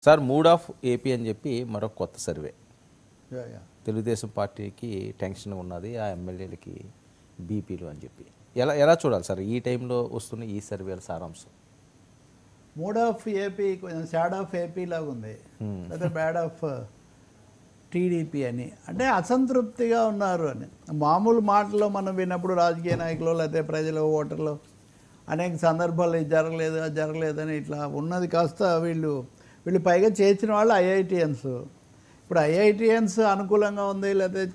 Sir mood of AP అని చెప్పి మరొక కొత్త సర్వే. తెలుగుదేశం పార్టీకి టెన్షన్ ఉన్నది, ఆ ఎమ్మెల్యేలకి బీపీలు అని చెప్పి ఎలా ఎలా చూడాలి సార్ ఈ టైంలో వస్తున్న ఈ సర్వేల సారాంశం? మూడ్ ఆఫ్ ఏపీ కొంచెం సాడ్ ఆఫ్ ఏపీ లాగా ఉంది, లేదా బ్యాడ్ ఆఫ్ టీడీపీ అని. అంటే అసంతృప్తిగా ఉన్నారు అని మామూలు మాటల్లో మనం విన్నప్పుడు రాజకీయ నాయకులు లేకపోతే ప్రజలు ఓటర్లు అనేక సందర్భాల్లో ఇది జరగలేదు అది జరగలేదని ఇట్లా ఉన్నది కాస్త వీళ్ళు పైగా చేసిన వాళ్ళు ఐఐటిఎన్స్. ఇప్పుడు ఐఐటిఎన్స్ అనుకూలంగా ఉంది లేకపోతే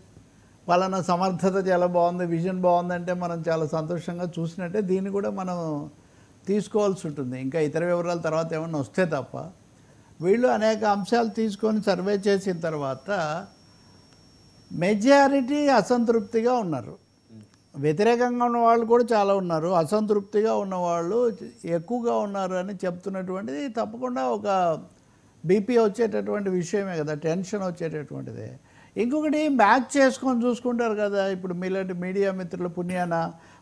పలానా సమర్థత చాలా బాగుంది, విజన్ బాగుందంటే మనం చాలా సంతోషంగా చూసినట్టే దీన్ని కూడా మనం తీసుకోవాల్సి ఉంటుంది. ఇంకా ఇతర వివరాల తర్వాత ఏమన్నా వస్తే తప్ప వీళ్ళు అనేక అంశాలు తీసుకొని సర్వే చేసిన తర్వాత మెజారిటీ అసంతృప్తిగా ఉన్నారు. వ్యతిరేకంగా ఉన్న వాళ్ళు కూడా చాలా ఉన్నారు, అసంతృప్తిగా ఉన్నవాళ్ళు ఎక్కువగా ఉన్నారు అని చెప్తున్నటువంటిది తప్పకుండా ఒక బీపీ వచ్చేటటువంటి విషయమే కదా, టెన్షన్ వచ్చేటటువంటిదే. ఇంకొకటి మ్యాచ్ చేసుకొని చూసుకుంటారు కదా, ఇప్పుడు మీలాంటి మీడియా మిత్రుల పుణ్యాన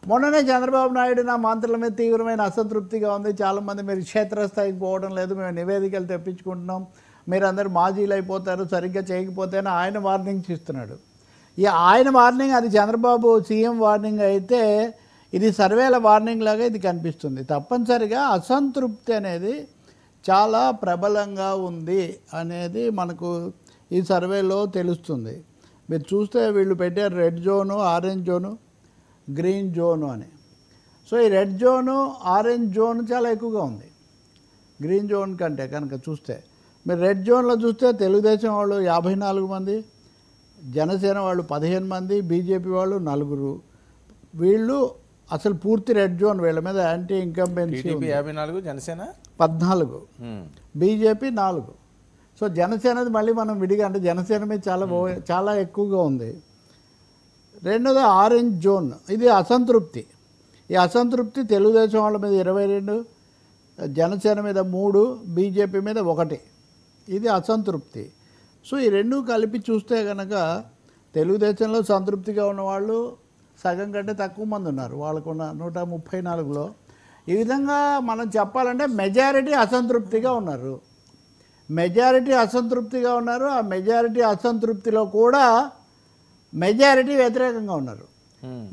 మొన్ననే చంద్రబాబు నాయుడు నా మంత్రుల మీద తీవ్రమైన అసంతృప్తిగా ఉంది, చాలామంది మీరు క్షేత్రస్థాయికి పోవడం లేదు, మేము నివేదికలు తెప్పించుకుంటున్నాం, మీరు అందరూ మాజీలు అయిపోతారు సరిగ్గా చేయకపోతే అని ఆయన వార్నింగ్స్ ఇస్తున్నాడు. ఆయన వార్నింగ్ అది చంద్రబాబు సీఎం వార్నింగ్ అయితే ఇది సర్వేల వార్నింగ్ లాగా ఇది కనిపిస్తుంది. తప్పనిసరిగా అసంతృప్తి అనేది చాలా ప్రబలంగా ఉంది అనేది మనకు ఈ సర్వేలో తెలుస్తుంది. మీరు చూస్తే వీళ్ళు పెట్టారు red zone, orange zone, green zone అని. సో ఈ రెడ్ జోను ఆరెంజ్ జోన్ చాలా ఎక్కువగా ఉంది గ్రీన్ జోన్ కంటే కనుక చూస్తే. మీరు రెడ్ జోన్లో చూస్తే తెలుగుదేశం వాళ్ళు 54 మంది, జనసేన వాళ్ళు 15 మంది, బీజేపీ వాళ్ళు 4. వీళ్ళు అసలు పూర్తి రెడ్ జోన్, వీళ్ళ మీద anti incumbency 54, Janasena 14, BJP 4. So జనసేనది మళ్ళీ మనం విడిగా అంటే జనసేన మీద చాలా ఎక్కువగా ఉంది. రెండోది ఆరెంజ్ జోన్, ఇది అసంతృప్తి. ఈ అసంతృప్తి తెలుగుదేశం వాళ్ళ మీద 22, జనసేన మీద 3, బీజేపీ మీద 1, ఇది అసంతృప్తి. సో ఈ రెండు కలిపి చూస్తే కనుక తెలుగుదేశంలో సంతృప్తిగా ఉన్నవాళ్ళు సగం కంటే తక్కువ మంది ఉన్నారు, వాళ్ళకున్న 134లో. ఈ విధంగా మనం చెప్పాలంటే మెజారిటీ అసంతృప్తిగా ఉన్నారు, ఆ మెజారిటీ అసంతృప్తిలో కూడా మెజారిటీ వ్యతిరేకంగా ఉన్నారు.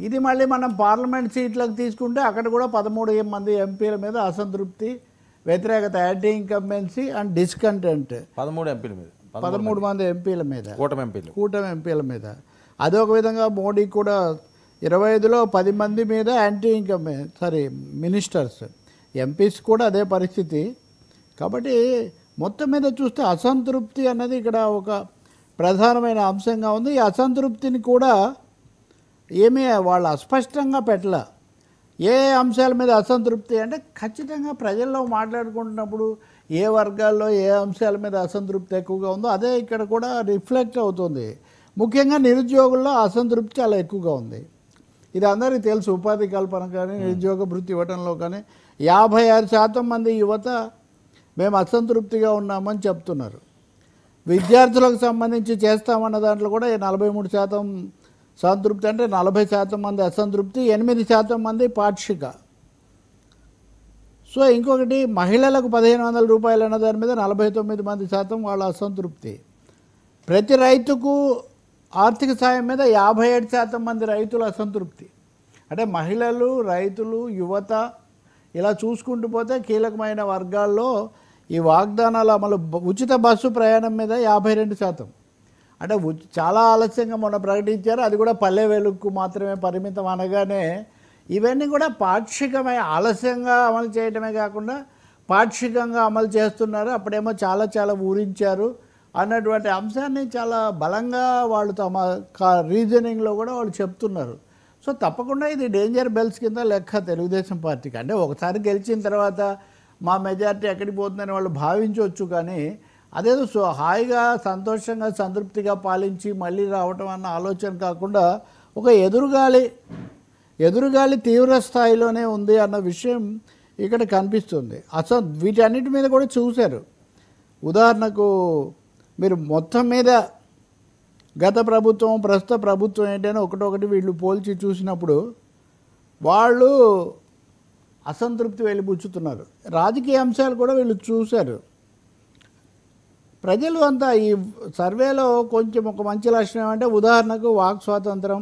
ఇది మళ్ళీ మనం పార్లమెంట్ సీట్లకు తీసుకుంటే అక్కడ కూడా 13 మంది ఎంపీల మీద అసంతృప్తి, వ్యతిరేకత, యాంటీ ఇన్కంబెన్సీ అండ్ డిస్కంటెంట్ 13 మంది ఎంపీల మీద, కూటమి ఎంపీల మీద. అదొక విధంగా మోడీ కూడా 25లో 10 మంది మీద యాంటీ మినిస్టర్స్, ఎంపీస్ కూడా అదే పరిస్థితి. కాబట్టి మొత్తం మీద చూస్తే అసంతృప్తి అన్నది ఇక్కడ ఒక ప్రధానమైన అంశంగా ఉంది. ఈ అసంతృప్తిని కూడా ఏమీ వాళ్ళు అస్పష్టంగా పెట్టలే. ఏ అంశాల మీద అసంతృప్తి అంటే ఖచ్చితంగా ప్రజల్లో మాట్లాడుకుంటున్నప్పుడు ఏ వర్గాల్లో ఏ అంశాల మీద అసంతృప్తి ఎక్కువగా ఉందో అదే ఇక్కడ కూడా రిఫ్లెక్ట్ అవుతుంది. ముఖ్యంగా నిరుద్యోగుల్లో అసంతృప్తి చాలా ఎక్కువగా ఉంది. ఇది అందరికీ తెలుసు. ఉపాధి కల్పన కానీ నిరుద్యోగ భృతి ఇవ్వడంలో కానీ 56% మంది యువత మేము అసంతృప్తిగా ఉన్నామని చెప్తున్నారు. విద్యార్థులకు సంబంధించి చేస్తామన్న దాంట్లో కూడా 43% సంతృప్తి, అంటే 40% మంది అసంతృప్తి, 8% మంది పాక్షిక. సో ఇంకొకటి మహిళలకు 1500 రూపాయలు అన్న దాని మీద 49% వాళ్ళ అసంతృప్తి. ప్రతి రైతుకు ఆర్థిక సాయం మీద 57% మంది రైతుల అసంతృప్తి. అంటే మహిళలు, రైతులు, యువత ఇలా చూసుకుంటూ పోతే కీలకమైన వర్గాల్లో ఈ వాగ్దానాల అమలు, ఉచిత బస్సు ప్రయాణం మీద 52%. అంటే చాలా ఆలస్యంగా మొన్న ప్రకటించారు, అది కూడా పల్లె వెలుగుకు మాత్రమే పరిమితం అనగానే ఇవన్నీ కూడా పాక్షికమైన ఆలస్యంగా అమలు చేయడమే కాకుండా పాక్షికంగా అమలు చేస్తున్నారు. అప్పుడేమో చాలా ఊరించారు అన్నటువంటి అంశాన్ని చాలా బలంగా వాళ్ళు తమ రీజనింగ్లో కూడా వాళ్ళు చెప్తున్నారు. సో తప్పకుండా ఇది డేంజర్ బెల్స్ కింద లెక్క తెలుగుదేశం పార్టీకి. అంటే ఒకసారి గెలిచిన తర్వాత మా మెజారిటీ ఎక్కడికి పోతుందని వాళ్ళు భావించవచ్చు, కానీ అదేదో హాయిగా సంతోషంగా సంతృప్తిగా పాలించి మళ్ళీ రావటం అన్న ఆలోచన కాకుండా ఒక ఎదురుగాలి తీవ్ర స్థాయిలోనే ఉంది అన్న విషయం ఇక్కడ కనిపిస్తుంది. వీటన్నిటి మీద కూడా చూశారు. ఉదాహరణకు మీరు మొత్తం మీద గత ప్రభుత్వం ప్రస్తుత ప్రభుత్వం ఏంటని ఒకటొకటి వీళ్ళు పోల్చి చూసినప్పుడు వాళ్ళు అసంతృప్తి వెళ్ళిపుచ్చుతున్నారు. రాజకీయ అంశాలు కూడా వీళ్ళు చూశారు. ప్రజలు అంతా ఈ సర్వేలో కొంచెం ఒక మంచి లక్షణం ఏమంటే ఉదాహరణకు వాక్ స్వాతంత్రం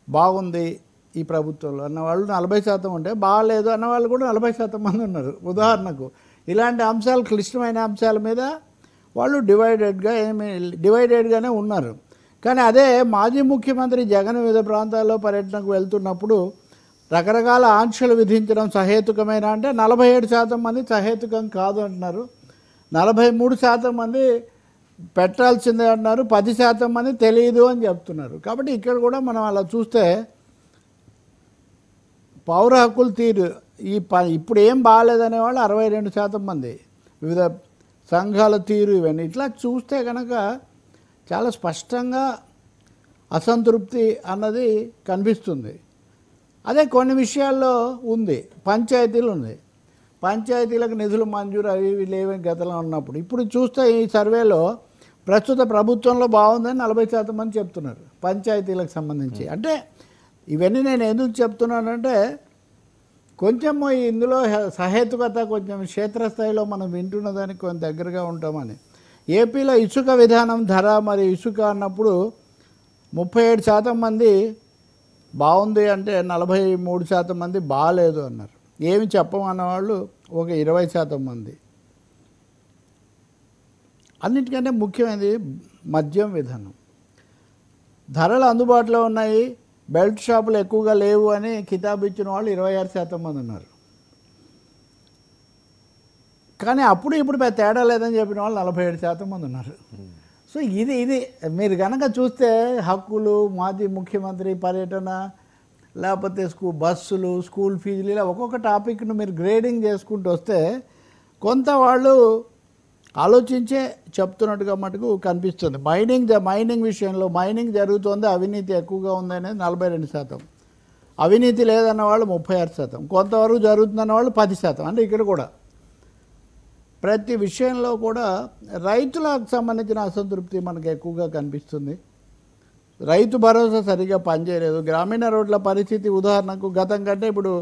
బాగుంది ఈ ప్రభుత్వంలో అన్నవాళ్ళు 40% ఉంటే బాగాలేదు అన్నవాళ్ళు కూడా 40% మంది ఉన్నారు. ఉదాహరణకు ఇలాంటి అంశాలు క్లిష్టమైన అంశాల మీద వాళ్ళు డివైడెడ్గానే ఉన్నారు. కానీ అదే మాజీ ముఖ్యమంత్రి జగన్ వివిధ ప్రాంతాల్లో పర్యటనకు వెళ్తున్నప్పుడు రకరకాల ఆంక్షలు విధించడం సహేతుకమైన అంటే 47% మంది సహేతుకం కాదు అంటున్నారు, 43% మంది పెట్టాల్సిందే అంటున్నారు, 10% మంది తెలియదు అని చెప్తున్నారు. కాబట్టి ఇక్కడ కూడా మనం అలా చూస్తే పౌర హక్కుల తీరు ఇప్పుడు ఏం బాగాలేదనే వాళ్ళు 62% మంది, వివిధ సంఘాల తీరు ఇవన్నీ ఇట్లా చూస్తే కనుక చాలా స్పష్టంగా అసంతృప్తి అన్నది కనిపిస్తుంది. అదే కొన్ని విషయాల్లో ఉంది, పంచాయతీలు ఉంది, పంచాయతీలకు నిధులు మంజూరు అవి ఇవి లేవని గతంలో ఉన్నప్పుడు. ఇప్పుడు చూస్తే ఈ సర్వేలో ప్రస్తుత ప్రభుత్వంలో బాగుందని 40% మంది చెప్తున్నారు పంచాయతీలకు సంబంధించి. అంటే ఇవన్నీ నేను ఎందుకు చెప్తున్నానంటే కొంచెం ఇందులో సహేతుకత కొంచెం క్షేత్రస్థాయిలో మనం వింటున్నదానికి కొంచెం దగ్గరగా ఉంటామని. ఏపీలో ఇసుక విధానం ధర మరి ఇసుక అన్నప్పుడు 37% మంది బాగుంది అంటే 43% మంది బాగాలేదు అన్నారు. ఏమి చెప్పమన్న వాళ్ళు ఒక 20% మంది. అన్నిటికంటే ముఖ్యమైనది మద్యం విధానం. ధరలు అందుబాటులో ఉన్నాయి, బెల్ట్ షాపులు ఎక్కువగా లేవు అని కితాబు ఇచ్చిన వాళ్ళు 26% మంది ఉన్నారు. కానీ అప్పుడు ఇప్పుడు తేడా లేదని చెప్పిన వాళ్ళు 47% మంది ఉన్నారు. సో ఇది మీరు కనుక చూస్తే హక్కులు, మాజీ ముఖ్యమంత్రి పర్యటన, లేకపోతే బస్సులు, స్కూల్ ఫీజులు, ఇలా ఒక్కొక్క టాపిక్ను మీరు గ్రేడింగ్ చేసుకుంటూ వస్తే కొంత వాళ్ళు ఆలోచించే చెప్తున్నట్టుగా మటుకు కనిపిస్తుంది. మైనింగ్ విషయంలో మైనింగ్ జరుగుతోంది, అవినీతి ఎక్కువగా ఉందనేది 42%, అవినీతి లేదన్న వాళ్ళు 36%, కొంతవరకు జరుగుతుందన్న వాళ్ళు 10%. అంటే ఇక్కడ కూడా ప్రతి విషయంలో కూడా రైతులకు సంబంధించిన అసంతృప్తి మనకు ఎక్కువగా కనిపిస్తుంది. రైతు భరోసా సరిగ్గా పనిచేయలేదు. గ్రామీణ రోడ్ల పరిస్థితి ఉదాహరణకు గతం కంటే ఇప్పుడు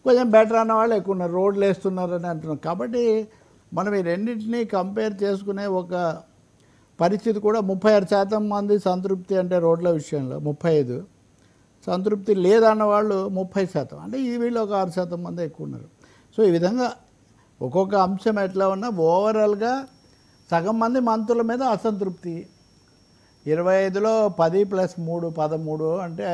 కొంచెం బెటర్ అన్న వాళ్ళు ఎక్కువ ఉన్నారు, రోడ్లు వేస్తున్నారని అంటున్నారు. కాబట్టి మనం ఈ రెండింటినీ కంపేర్ చేసుకునే ఒక పరిస్థితి కూడా 36% మంది సంతృప్తి అంటే రోడ్ల విషయంలో, 35 సంతృప్తి లేదన్న వాళ్ళు 30%. అంటే ఈ వీళ్ళు ఒక 6% మంది ఎక్కువ ఉన్నారు. సో ఈ విధంగా ఒక్కొక్క అంశం ఎట్లా ఉన్నా ఓవరాల్గా సగం మంది మంత్రుల మీద అసంతృప్తి. 25లో 10 + 3 13 అంటే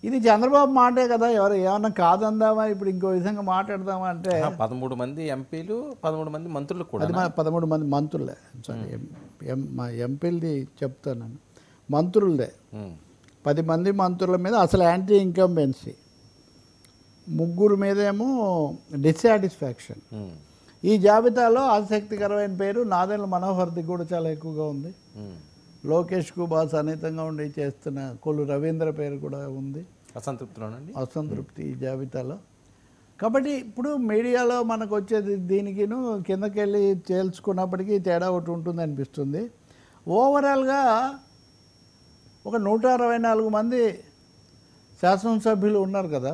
ఇది చంద్రబాబు మాటే కదా, ఏమన్నా కాదందామా ఇప్పుడు ఇంకో విధంగా మాట్లాడదామా అంటే 13 మంది ఎంపీలు, 13 మంది మంత్రులు కూడా, 13 మంది మంత్రులే. సారీ మా ఎంపీలది చెప్తాను, మంత్రులదే 10 మంది మంత్రుల మీద అసలు యాంటీ ఇన్కంబెన్సీ, 3 మీదేమో డిస్సాటిస్ఫాక్షన్. ఈ జాబితాలో ఆసక్తికరమైన పేరు నాదెండ్ల మనోహర్ది కూడా చాలా ఎక్కువగా ఉంది. లోకేష్కు బాగా సన్నిహితంగా ఉండి చేస్తున్న కొల్లు రవీంద్ర పేరు కూడా ఉంది అసంతృప్తి ఈ జాబితాలో. కాబట్టి ఇప్పుడు మీడియాలో మనకు వచ్చేది దీనికిను కిందకెళ్ళి తేల్చుకున్నప్పటికీ తేడా ఒకటి ఉంటుంది అనిపిస్తుంది. ఓవరాల్గా ఒక 164 మంది శాసనసభ్యులు ఉన్నారు కదా,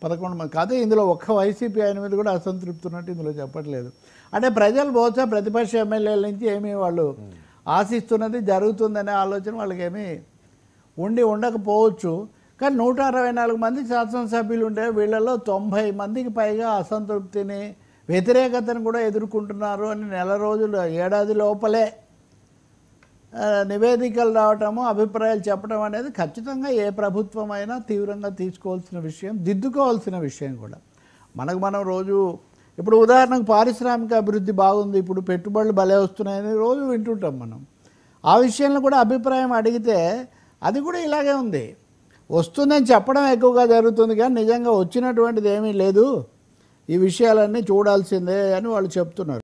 11 మంది కాదు. ఇందులో ఒక్క వైసీపీ ఆయన మీద కూడా అసంతృప్తి ఉన్నట్టు ఇందులో చెప్పట్లేదు. అంటే ప్రజలు బహుశా ప్రతిపక్ష ఎమ్మెల్యేల నుంచి ఏమీ వాళ్ళు ఆశిస్తున్నది జరుగుతుందనే ఆలోచన వాళ్ళకి ఏమీ ఉండకపోవచ్చు. కానీ 164 మంది శాసనసభ్యులు ఉంటే వీళ్ళలో 90 మందికి పైగా అసంతృప్తిని, వ్యతిరేకతను కూడా ఎదుర్కొంటున్నారు అని నెల రోజులు, ఏడాది లోపలే నివేదికలు రావటము, అభిప్రాయాలు చెప్పడం అనేది ఖచ్చితంగా ఏ ప్రభుత్వం అయినా తీవ్రంగా తీసుకోవాల్సిన విషయం, దిద్దుకోవాల్సిన విషయం కూడా. మనం రోజు ఇప్పుడు ఉదాహరణకు పారిశ్రామిక అభివృద్ధి బాగుంది, ఇప్పుడు పెట్టుబడులు భలే వస్తున్నాయని రోజు వింటుంటాం మనం. ఆ విషయంలో కూడా అభిప్రాయం అడిగితే అది కూడా ఇలాగే ఉంది, వస్తుందని చెప్పడం ఎక్కువగా జరుగుతుంది కానీ నిజంగా వచ్చినటువంటిది ఏమీ లేదు, ఈ విషయాలన్నీ చూడాల్సిందే అని వాళ్ళు చెప్తున్నారు.